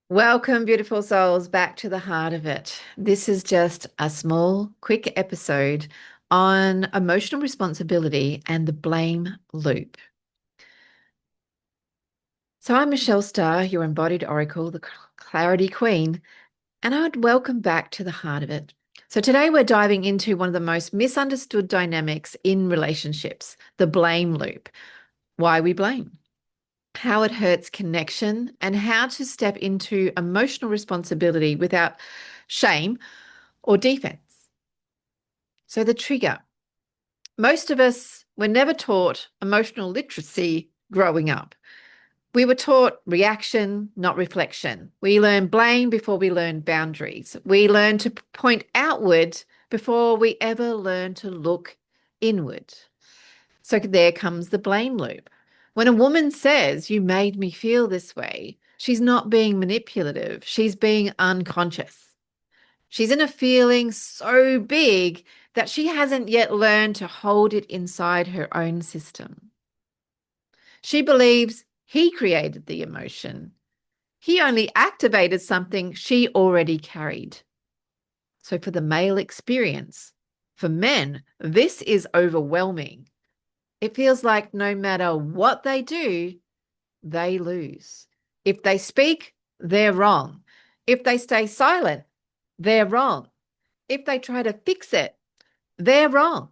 Welcome, beautiful souls, back to the heart of it. This is just a small, quick episode on emotional responsibility and the blame loop. So, I'm Michelle Starr, your embodied oracle, the clarity queen, and I would welcome back to the heart of it. So, today we're diving into one of the most misunderstood dynamics in relationships, the blame loop. Why we blame, how it hurts connection, and how to step into emotional responsibility without shame or defense. So, the trigger. Most of us were never taught emotional literacy growing up. We were taught reaction, not reflection. We learned blame before we learned boundaries. We learned to point outward before we ever learned to look inward. So there comes the blame loop. When a woman says, "You made me feel this way," she's not being manipulative. She's being unconscious. She's in a feeling so big that she hasn't yet learned to hold it inside her own system. She believes he created the emotion. He only activated something she already carried. So, for the male experience, for men, this is overwhelming. It feels like no matter what they do, they lose. If they speak, they're wrong. If they stay silent, they're wrong. If they try to fix it, they're wrong.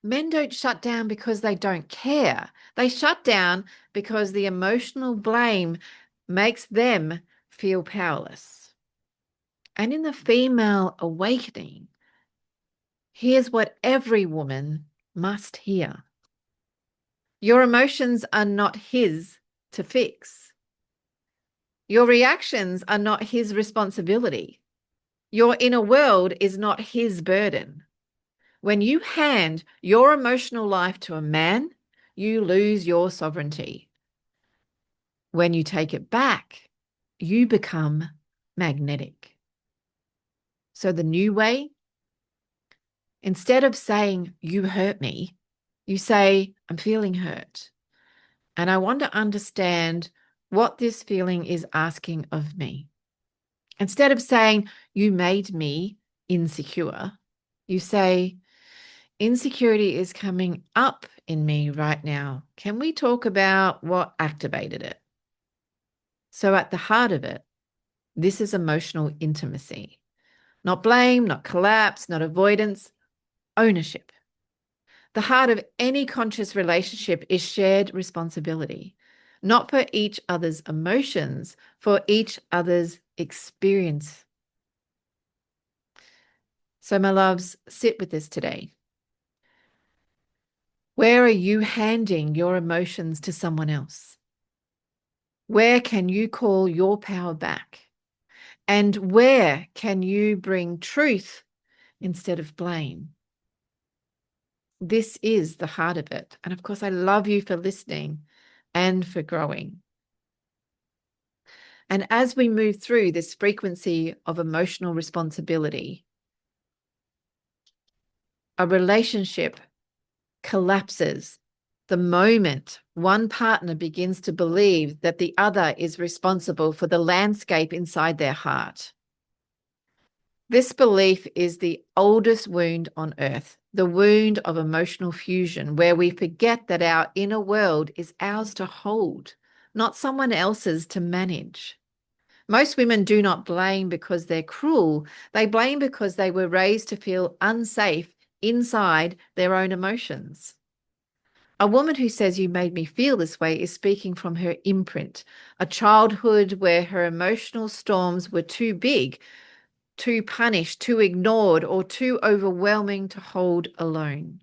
Men don't shut down because they don't care. They shut down because the emotional blame makes them feel powerless. And in the female awakening, here's what every woman must hear. Your emotions are not his to fix. Your reactions are not his responsibility. Your inner world is not his burden. When you hand your emotional life to a man, you lose your sovereignty. When you take it back, you become magnetic. So the new way, instead of saying, "You hurt me," you say, "I'm feeling hurt. And I want to understand what this feeling is asking of me." Instead of saying, "You made me insecure," you say, "Insecurity is coming up in me right now. Can we talk about what activated it?" So at the heart of it, this is emotional intimacy. Not blame, not collapse, not avoidance, ownership. The heart of any conscious relationship is shared responsibility, not for each other's emotions, for each other's experience. So, my loves, sit with this today. Where are you handing your emotions to someone else? Where can you call your power back? And where can you bring truth instead of blame? This is the heart of it. And of course, I love you for listening and for growing. And as we move through this frequency of emotional responsibility, a relationship collapses the moment one partner begins to believe that the other is responsible for the landscape inside their heart. This belief is the oldest wound on earth, the wound of emotional fusion, where we forget that our inner world is ours to hold, not someone else's to manage. Most women do not blame because they're cruel. They blame because they were raised to feel unsafe inside their own emotions. A woman who says, "You made me feel this way," is speaking from her imprint, a childhood where her emotional storms were too big, too punished, too ignored, or too overwhelming to hold alone.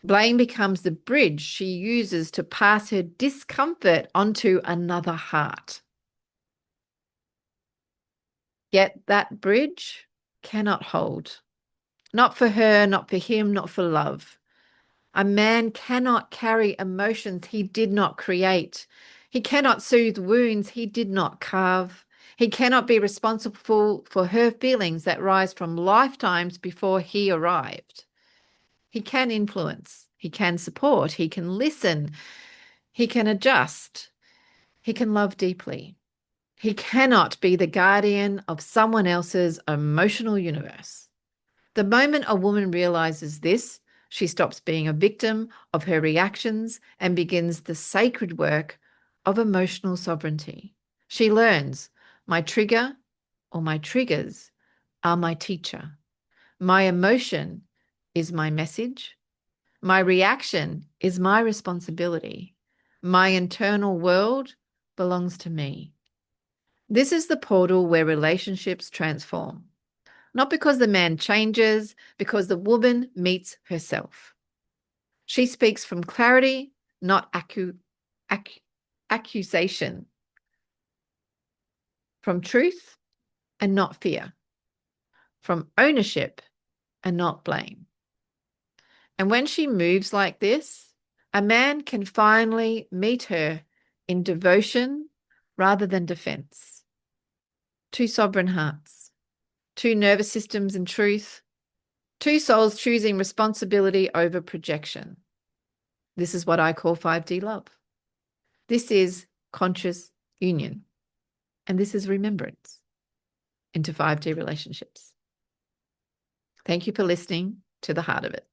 Blame becomes the bridge she uses to pass her discomfort onto another heart. Yet that bridge cannot hold. Not for her, not for him, not for love. A man cannot carry emotions he did not create. He cannot soothe wounds he did not carve. He cannot be responsible for her feelings that rise from lifetimes before he arrived. He can influence, he can support, he can listen, he can adjust, he can love deeply. He cannot be the guardian of someone else's emotional universe. The moment a woman realizes this, she stops being a victim of her reactions and begins the sacred work of emotional sovereignty. She learns my trigger or my triggers are my teacher. My emotion is my message. My reaction is my responsibility. My internal world belongs to me. This is the portal where relationships transform. Not because the man changes, because the woman meets herself. She speaks from clarity, not accusation, from truth and not fear, from ownership and not blame. And when she moves like this, a man can finally meet her in devotion rather than defense. Two sovereign hearts, two nervous systems in truth, two souls choosing responsibility over projection. This is what I call 5D love. This is conscious union. And this is remembrance into 5D relationships. Thank you for listening to The Heart of It.